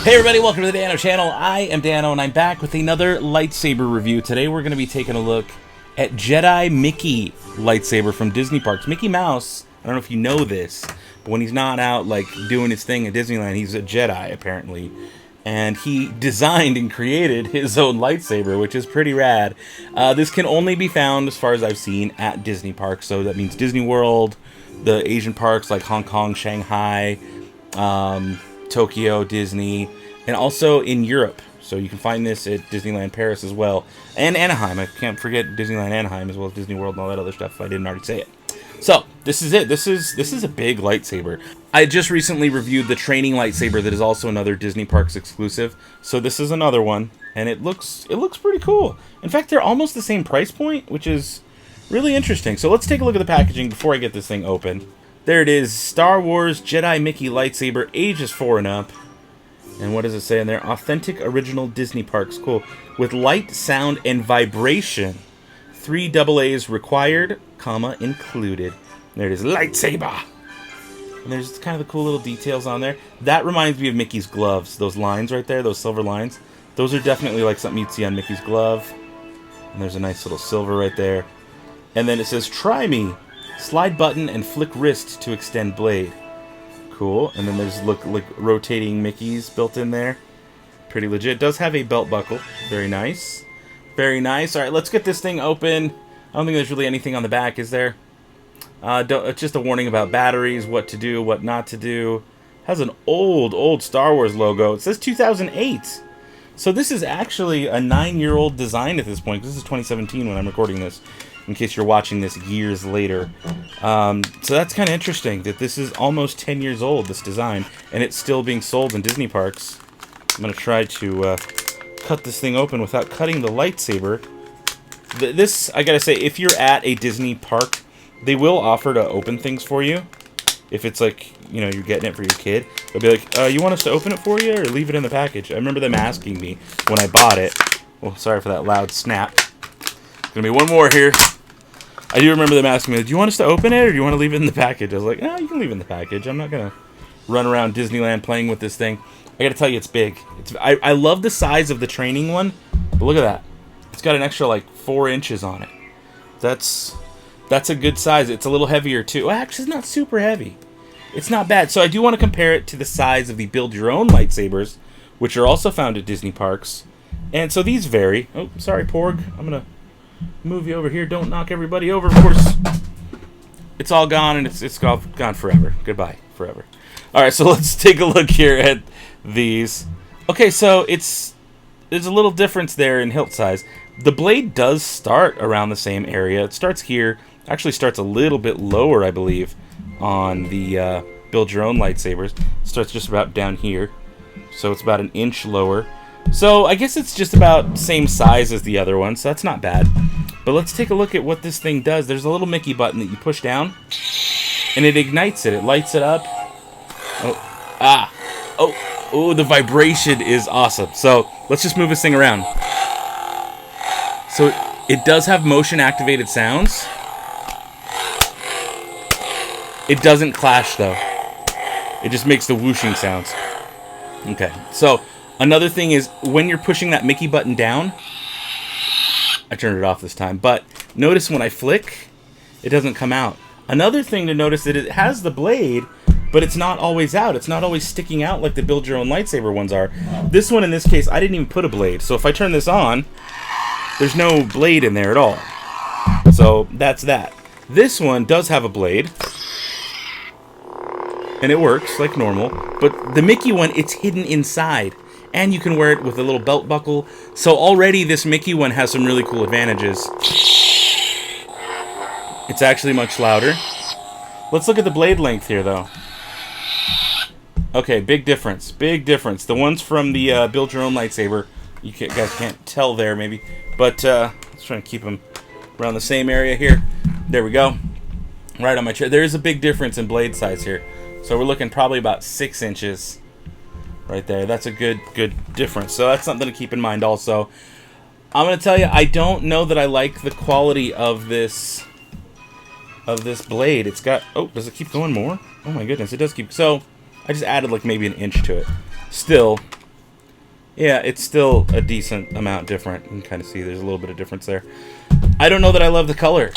Hey everybody, welcome to the Dano channel. I am Dano and I'm back with another lightsaber review. Today we're going to be taking a look at Jedi Mickey Lightsaber from Disney Parks. Mickey Mouse, I don't know if you know this, but when he's not out like doing his thing at Disneyland, he's a Jedi apparently. And he designed and created his own lightsaber, which is pretty rad. This can only be found, as far as I've seen, at Disney Parks. So that means Disney World, the Asian parks like Hong Kong, Shanghai, Tokyo, Disney, and also in Europe. So you can find this at Disneyland Paris as well. And Anaheim. I can't forget Disneyland Anaheim as well as Disney World and all that other stuff if I didn't already say it. So, this is it. This is a big lightsaber. I just recently reviewed the training lightsaber that is also another Disney Parks exclusive. So this is another one, and it looks pretty cool. In fact, they're almost the same price point, which is really interesting. So let's take a look at the packaging before I get this thing open. There it is, Star Wars Jedi Mickey Lightsaber, ages 4 and up. And what does it say in there? Authentic original Disney Parks, cool. With light, sound, and vibration. 3 AA's required, comma, included. There it is, lightsaber. And there's kind of the cool little details on there. That reminds me of Mickey's gloves. Those lines right there, those silver lines. Those are definitely like something you'd see on Mickey's glove. And there's a nice little silver right there. And then it says, try me. Slide button and flick wrist to extend blade. Cool. And then there's look rotating Mickeys built in there. Pretty legit. It does have a belt buckle. Very nice. Very nice. All right, let's get this thing open. I don't think there's really anything on the back, is there? It's just a warning about batteries, what to do, what not to do. Has an old Star Wars logo. It says 2008. So this is actually a 9-year-old design at this point. This is 2017 when I'm recording this, in case you're watching this years later. So that's kind of interesting that this is almost 10 years old, this design, and it's still being sold in Disney Parks. I'm going to try to cut this thing open without cutting the lightsaber. This, I gotta say, if you're at a Disney park, they will offer to open things for you. If it's like, you know, you're getting it for your kid. They'll be like, you want us to open it for you or leave it in the package? I remember them asking me when I bought it. Oh, sorry for that loud snap. There's gonna be one more here. I do remember them asking me, do you want us to open it or do you want to leave it in the package? I was like, you can leave it in the package. I'm not gonna run around Disneyland playing with this thing. I gotta tell you, it's big. I love the size of the training one, but look at that. It's got an extra like 4 inches on it. That's a good size. It's a little heavier too. Well, actually, it's not super heavy. It's not bad. So I do want to compare it to the size of the build your own lightsabers, which are also found at Disney Parks. And so these vary. Oh, sorry, Porg. I'm gonna move you over here. Don't knock everybody over, of course. It's all gone and it's gone forever. Goodbye, forever. All right, so let's take a look here at these. Okay, so there's a little difference there in hilt size. The blade does start around the same area. It starts here. Actually starts a little bit lower, I believe, on the build your own lightsabers. It starts just about down here. So it's about 1 inch lower. So I guess it's just about the same size as the other one, so that's not bad. But let's take a look at what this thing does. There's a little Mickey button that you push down, and it ignites it. It lights it up. Oh, the vibration is awesome. So let's just move this thing around. So it does have motion-activated sounds. It doesn't clash, though. It just makes the whooshing sounds. Okay, so another thing is when you're pushing that Mickey button down, I turned it off this time, but notice when I flick, it doesn't come out. Another thing to notice that it has the blade, but it's not always out. It's not always sticking out like the build your own lightsaber ones are. This one, in this case, I didn't even put a blade. So if I turn this on, there's no blade in there at all. So that's that. This one does have a blade, and it works like normal. But the Mickey one, it's hidden inside, and you can wear it with a little belt buckle. So already this Mickey one has some really cool advantages. It's actually much louder. Let's look at the blade length here, though. Okay, big difference. Big difference. The ones from the build your own lightsaber, you guys can't tell there maybe, but let's try and keep them around the same area here. There we go. Right on my chair. There is a big difference in blade size here. So we're looking probably about 6 inches right there. That's a good difference. So that's something to keep in mind also. I'm going to tell you, I don't know that I like the quality of this blade. It's got, oh, does it keep going more? Oh my goodness, it does keep, so I just added like maybe 1 inch to it. Still, Yeah, it's still a decent amount different. You can kind of see there's a little bit of difference there. I don't know that I love the color.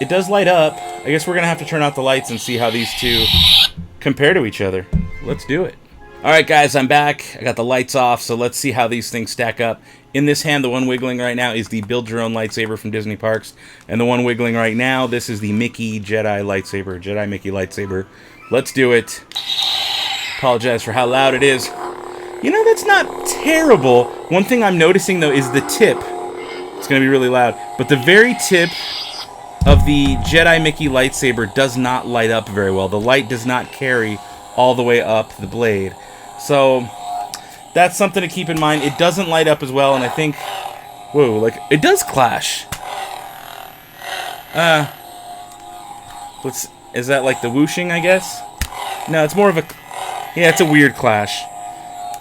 It does light up. I guess we're going to have to turn out the lights and see how these two compare to each other. Let's do it. Alright guys, I'm back. I got the lights off, so let's see how these things stack up. In this hand, the one wiggling right now is the Build Your Own Lightsaber from Disney Parks. And the one wiggling right now, this is the Mickey Jedi Lightsaber. Jedi Mickey Lightsaber. Let's do it. Apologize for how loud it is. You know, that's not terrible. One thing I'm noticing, though, is the tip. It's going to be really loud. But the very tip of the Jedi Mickey Lightsaber does not light up very well. The light does not carry all the way up the blade. So that's something to keep in mind. It doesn't light up as well, and I think, whoa, like it does clash. Is that like the whooshing, I guess? No, it's more of a, yeah, it's a weird clash.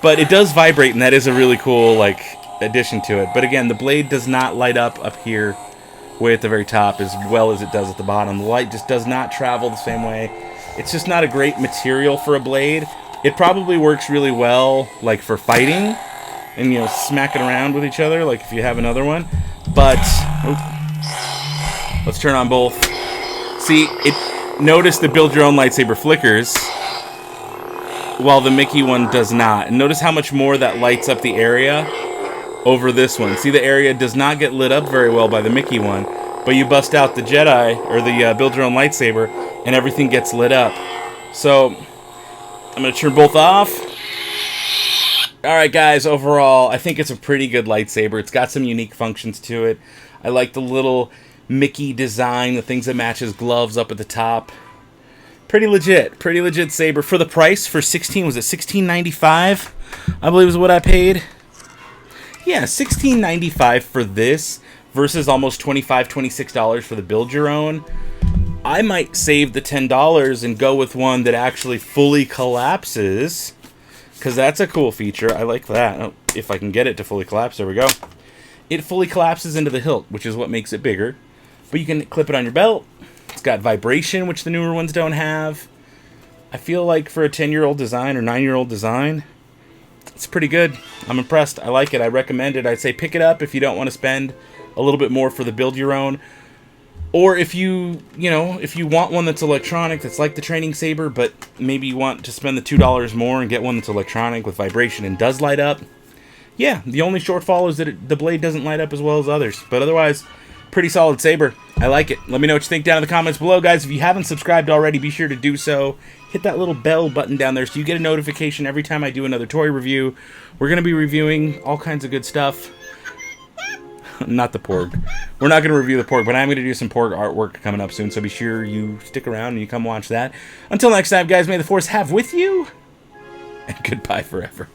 But it does vibrate, and that is a really cool like addition to it. But again, the blade does not light up here way at the very top as well as it does at the bottom. The light just does not travel the same way. It's just not a great material for a blade. It probably works really well, like, for fighting and, you know, smacking around with each other, like if you have another one. But, let's turn on both. See, notice the Build Your Own Lightsaber flickers, while the Mickey one does not. And notice how much more that lights up the area over this one. See, the area does not get lit up very well by the Mickey one, but you bust out the Jedi, or the Build Your Own Lightsaber, and everything gets lit up. So I'm going to turn both off. Alright guys, overall, I think it's a pretty good lightsaber. It's got some unique functions to it. I like the little Mickey design, the things that match his gloves up at the top. Pretty legit saber. For the price, for was it $16.95? I believe is what I paid. Yeah, $16.95 for this versus almost $25, $26 for the Build Your Own. I might save the $10 and go with one that actually fully collapses, because that's a cool feature. I like that. Oh, if I can get it to fully collapse, there we go. It fully collapses into the hilt, which is what makes it bigger. But you can clip it on your belt. It's got vibration, which the newer ones don't have. I feel like for a 10-year-old design or 9-year-old design, it's pretty good. I'm impressed. I like it. I recommend it. I'd say pick it up if you don't want to spend a little bit more for the Build Your Own. Or if you want one that's electronic, that's like the training saber, but maybe you want to spend the $2 more and get one that's electronic with vibration and does light up. Yeah, the only shortfall is that the blade doesn't light up as well as others. But otherwise, pretty solid saber. I like it. Let me know what you think down in the comments below, guys. If you haven't subscribed already, be sure to do so. Hit that little bell button down there so you get a notification every time I do another toy review. We're going to be reviewing all kinds of good stuff. Not the Porg. We're not going to review the Porg, but I'm going to do some Porg artwork coming up soon, so be sure you stick around and you come watch that. Until next time, guys, may the Force have with you, and goodbye forever.